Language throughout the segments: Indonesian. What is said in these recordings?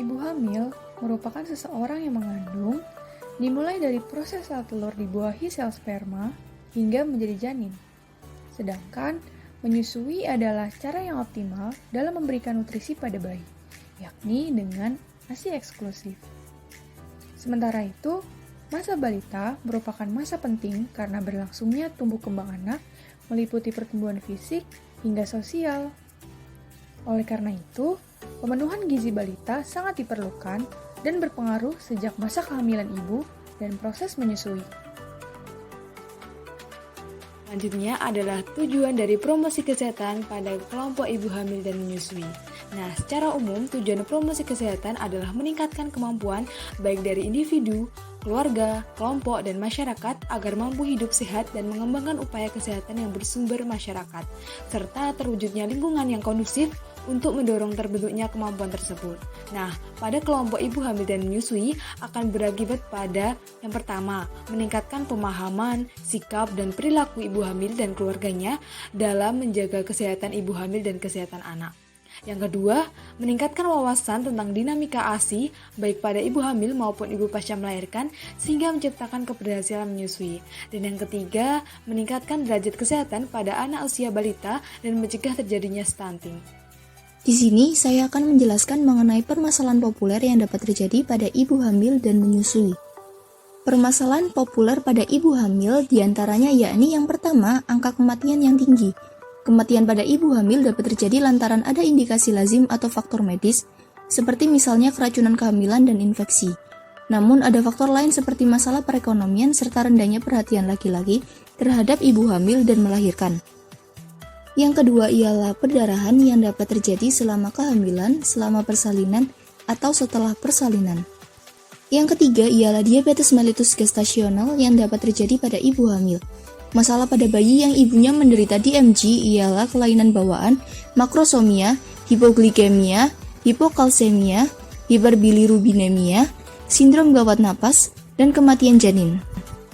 Ibu hamil merupakan seseorang yang mengandung, dimulai dari proses sel telur dibuahi sel sperma hingga menjadi janin. Sedangkan menyusui adalah cara yang optimal dalam memberikan nutrisi pada bayi, yakni dengan ASI eksklusif. Sementara itu, masa balita merupakan masa penting karena berlangsungnya tumbuh kembang anak meliputi pertumbuhan fisik hingga sosial. Oleh karena itu, pemenuhan gizi balita sangat diperlukan dan berpengaruh sejak masa kehamilan ibu dan proses menyusui. Selanjutnya adalah tujuan dari promosi kesehatan pada kelompok ibu hamil dan menyusui. Nah, secara umum tujuan promosi kesehatan adalah meningkatkan kemampuan baik dari individu, keluarga, kelompok, dan masyarakat agar mampu hidup sehat dan mengembangkan upaya kesehatan yang bersumber masyarakat, serta terwujudnya lingkungan yang kondusif untuk mendorong terbentuknya kemampuan tersebut. Nah, pada kelompok ibu hamil dan menyusui akan berakibat pada yang pertama, meningkatkan pemahaman, sikap, dan perilaku ibu hamil dan keluarganya dalam menjaga kesehatan ibu hamil dan kesehatan anak. Yang kedua, meningkatkan wawasan tentang dinamika ASI baik pada ibu hamil maupun ibu pasca melahirkan sehingga menciptakan keberhasilan menyusui. Dan yang ketiga, meningkatkan derajat kesehatan pada anak usia balita dan mencegah terjadinya stunting. Di sini saya akan menjelaskan mengenai permasalahan populer yang dapat terjadi pada ibu hamil dan menyusui. Permasalahan populer pada ibu hamil diantaranya yakni yang pertama, angka kematian yang tinggi. Kematian pada ibu hamil dapat terjadi lantaran ada indikasi lazim atau faktor medis, seperti misalnya keracunan kehamilan dan infeksi. Namun ada faktor lain seperti masalah perekonomian serta rendahnya perhatian laki-laki terhadap ibu hamil dan melahirkan. Yang kedua ialah perdarahan yang dapat terjadi selama kehamilan, selama persalinan, atau setelah persalinan. Yang ketiga ialah diabetes mellitus gestasional yang dapat terjadi pada ibu hamil. Masalah pada bayi yang ibunya menderita DMG ialah kelainan bawaan, makrosomia, hipoglikemia, hipokalsemia, hiperbilirubinemia, sindrom gawat napas, dan kematian janin.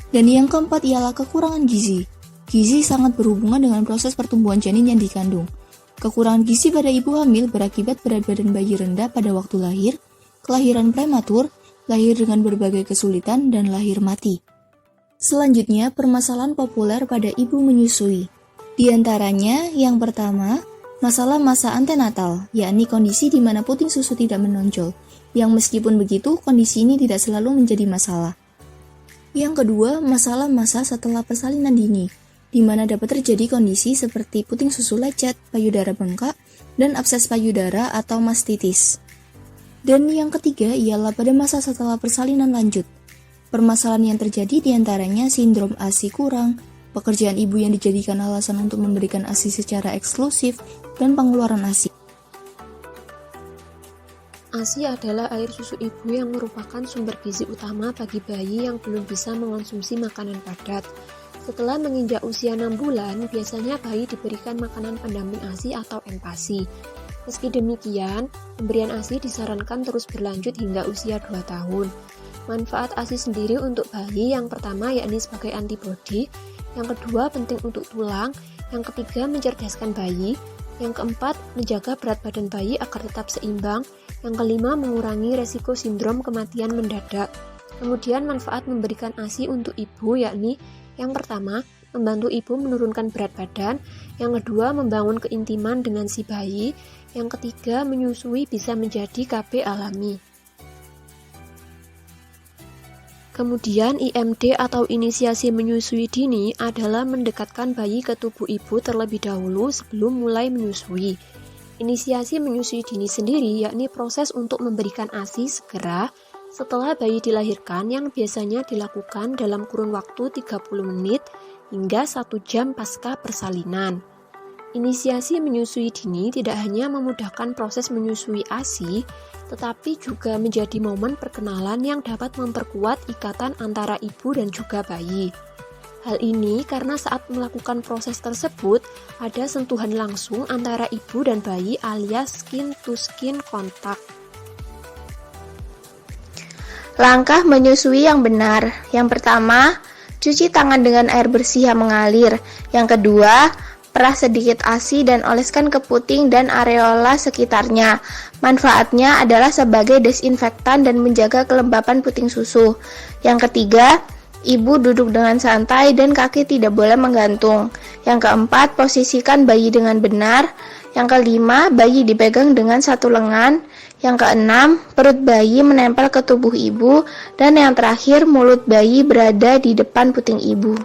Dan yang keempat ialah kekurangan gizi. Gizi sangat berhubungan dengan proses pertumbuhan janin yang dikandung. Kekurangan gizi pada ibu hamil berakibat berat badan bayi rendah pada waktu lahir, kelahiran prematur, lahir dengan berbagai kesulitan, dan lahir mati. Selanjutnya, permasalahan populer pada ibu menyusui. Di antaranya, yang pertama, masalah masa antenatal, yakni kondisi di mana puting susu tidak menonjol, yang meskipun begitu, kondisi ini tidak selalu menjadi masalah. Yang kedua, masalah masa setelah persalinan dini, di mana dapat terjadi kondisi seperti puting susu lecet, payudara bengkak, dan abses payudara atau mastitis. Dan yang ketiga ialah pada masa setelah persalinan lanjut. Permasalahan yang terjadi diantaranya sindrom ASI kurang, pekerjaan ibu yang dijadikan alasan untuk memberikan ASI secara eksklusif, dan pengeluaran ASI. ASI adalah air susu ibu yang merupakan sumber gizi utama bagi bayi yang belum bisa mengonsumsi makanan padat. Setelah menginjak usia 6 bulan, biasanya bayi diberikan makanan pendamping ASI atau MPASI. Meski demikian, pemberian ASI disarankan terus berlanjut hingga usia 2 tahun. Manfaat ASI sendiri untuk bayi yang pertama yakni sebagai antibodi, yang kedua penting untuk tulang, yang ketiga mencerdaskan bayi, yang keempat menjaga berat badan bayi agar tetap seimbang, yang kelima mengurangi resiko sindrom kematian mendadak. Kemudian manfaat memberikan ASI untuk ibu yakni yang pertama, membantu ibu menurunkan berat badan. Yang kedua, membangun keintiman dengan si bayi. Yang ketiga, menyusui bisa menjadi KB alami. Kemudian, IMD atau inisiasi menyusui dini adalah mendekatkan bayi ke tubuh ibu terlebih dahulu sebelum mulai menyusui. Inisiasi menyusui dini sendiri yakni proses untuk memberikan ASI segera setelah bayi dilahirkan yang biasanya dilakukan dalam kurun waktu 30 menit hingga 1 jam pasca persalinan. Inisiasi menyusui dini tidak hanya memudahkan proses menyusui ASI, tetapi juga menjadi momen perkenalan yang dapat memperkuat ikatan antara ibu dan juga bayi. Hal ini karena saat melakukan proses tersebut, ada sentuhan langsung antara ibu dan bayi alias skin to skin contact. Langkah menyusui yang benar. Yang pertama, cuci tangan dengan air bersih yang mengalir. Yang kedua, Perah sedikit ASI dan oleskan ke puting dan areola sekitarnya. Manfaatnya adalah sebagai desinfektan dan menjaga kelembapan puting susu. Yang ketiga, ibu duduk dengan santai dan kaki tidak boleh menggantung. Yang keempat, posisikan bayi dengan benar. Yang kelima, bayi dipegang dengan satu lengan. Yang keenam, perut bayi menempel ke tubuh ibu. Dan yang terakhir, mulut bayi berada di depan puting ibu.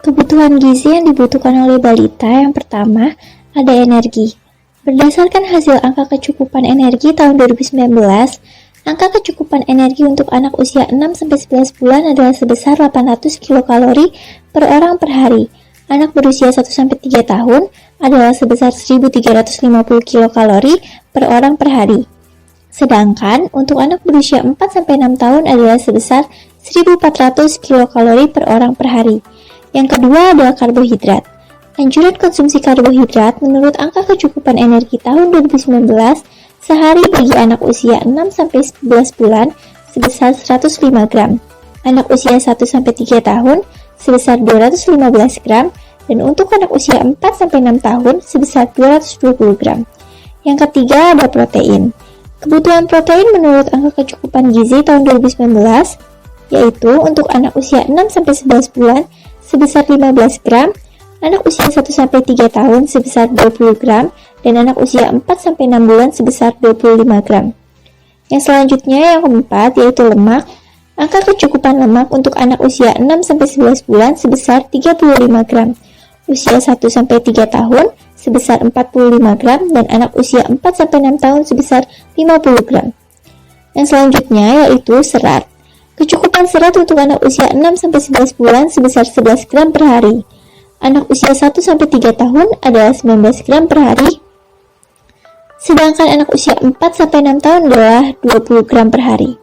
Kebutuhan gizi yang dibutuhkan oleh balita yang pertama ada energi. Berdasarkan hasil angka kecukupan energi tahun 2019, angka kecukupan energi untuk anak usia 6-11 bulan adalah sebesar 800 kilokalori per orang per hari. Anak berusia 1-3 tahun adalah sebesar 1350 kilokalori per orang per hari. Sedangkan untuk anak berusia 4-6 tahun adalah sebesar 1400 kilokalori per orang per hari. Yang kedua adalah karbohidrat. Anjuran konsumsi karbohidrat menurut angka kecukupan energi tahun 2019 sehari bagi anak usia 6-11 bulan sebesar 105 gram, anak usia 1-3 tahun sebesar 215 gram, dan untuk anak usia 4-6 tahun sebesar 220 gram. Yang ketiga ada protein. Kebutuhan protein menurut angka kecukupan gizi tahun 2019 yaitu untuk anak usia 6-11 bulan sebesar 15 gram, anak usia 1-3 tahun sebesar 20 gram, dan anak usia 4-6 bulan sebesar 25 gram. Yang selanjutnya yang keempat yaitu lemak. Angka kecukupan lemak untuk anak usia 6-11 bulan sebesar 35 gram, usia 1-3 tahun sebesar 45 gram, dan anak usia 4-6 tahun sebesar 50 gram. Yang selanjutnya yaitu serat. Kecukupan serat untuk anak usia 6-11 bulan sebesar 11 gram per hari. Anak usia 1-3 tahun adalah 19 gram per hari. Sedangkan anak usia 4-6 tahun adalah 20 gram per hari.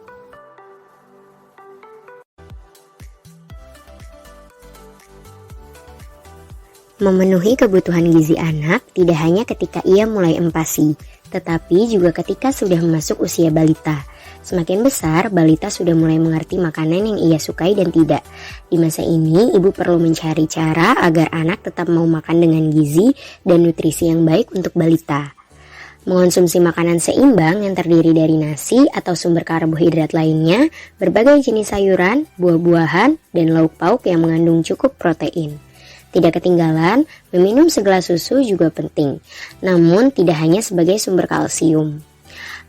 Memenuhi kebutuhan gizi anak tidak hanya ketika ia mulai empasi, tetapi juga ketika sudah masuk usia balita. Semakin besar, balita sudah mulai mengerti makanan yang ia sukai dan tidak. Di masa ini, ibu perlu mencari cara agar anak tetap mau makan dengan gizi dan nutrisi yang baik untuk balita. Mengonsumsi makanan seimbang yang terdiri dari nasi atau sumber karbohidrat lainnya, berbagai jenis sayuran, buah-buahan, dan lauk pauk yang mengandung cukup protein. Tidak ketinggalan, meminum segelas susu juga penting, namun tidak hanya sebagai sumber kalsium.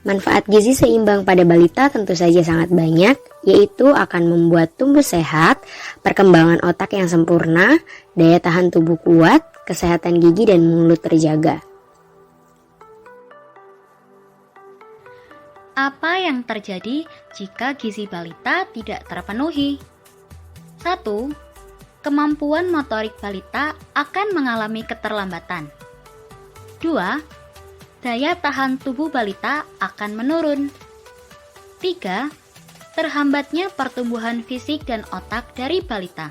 Manfaat gizi seimbang pada balita tentu saja sangat banyak, yaitu akan membuat tumbuh sehat, perkembangan otak yang sempurna, daya tahan tubuh kuat, kesehatan gigi dan mulut terjaga. Apa yang terjadi jika gizi balita tidak terpenuhi? 1. Kemampuan motorik balita akan mengalami keterlambatan. 2. Daya tahan tubuh balita akan menurun. 3. Terhambatnya pertumbuhan fisik dan otak dari balita.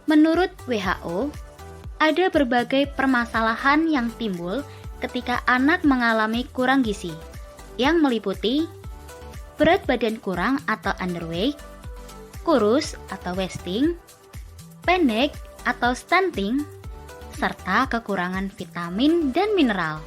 Menurut WHO, ada berbagai permasalahan yang timbul ketika anak mengalami kurang gizi, yang meliputi berat badan kurang atau underweight, kurus atau wasting, pendek atau stunting, serta kekurangan vitamin dan mineral.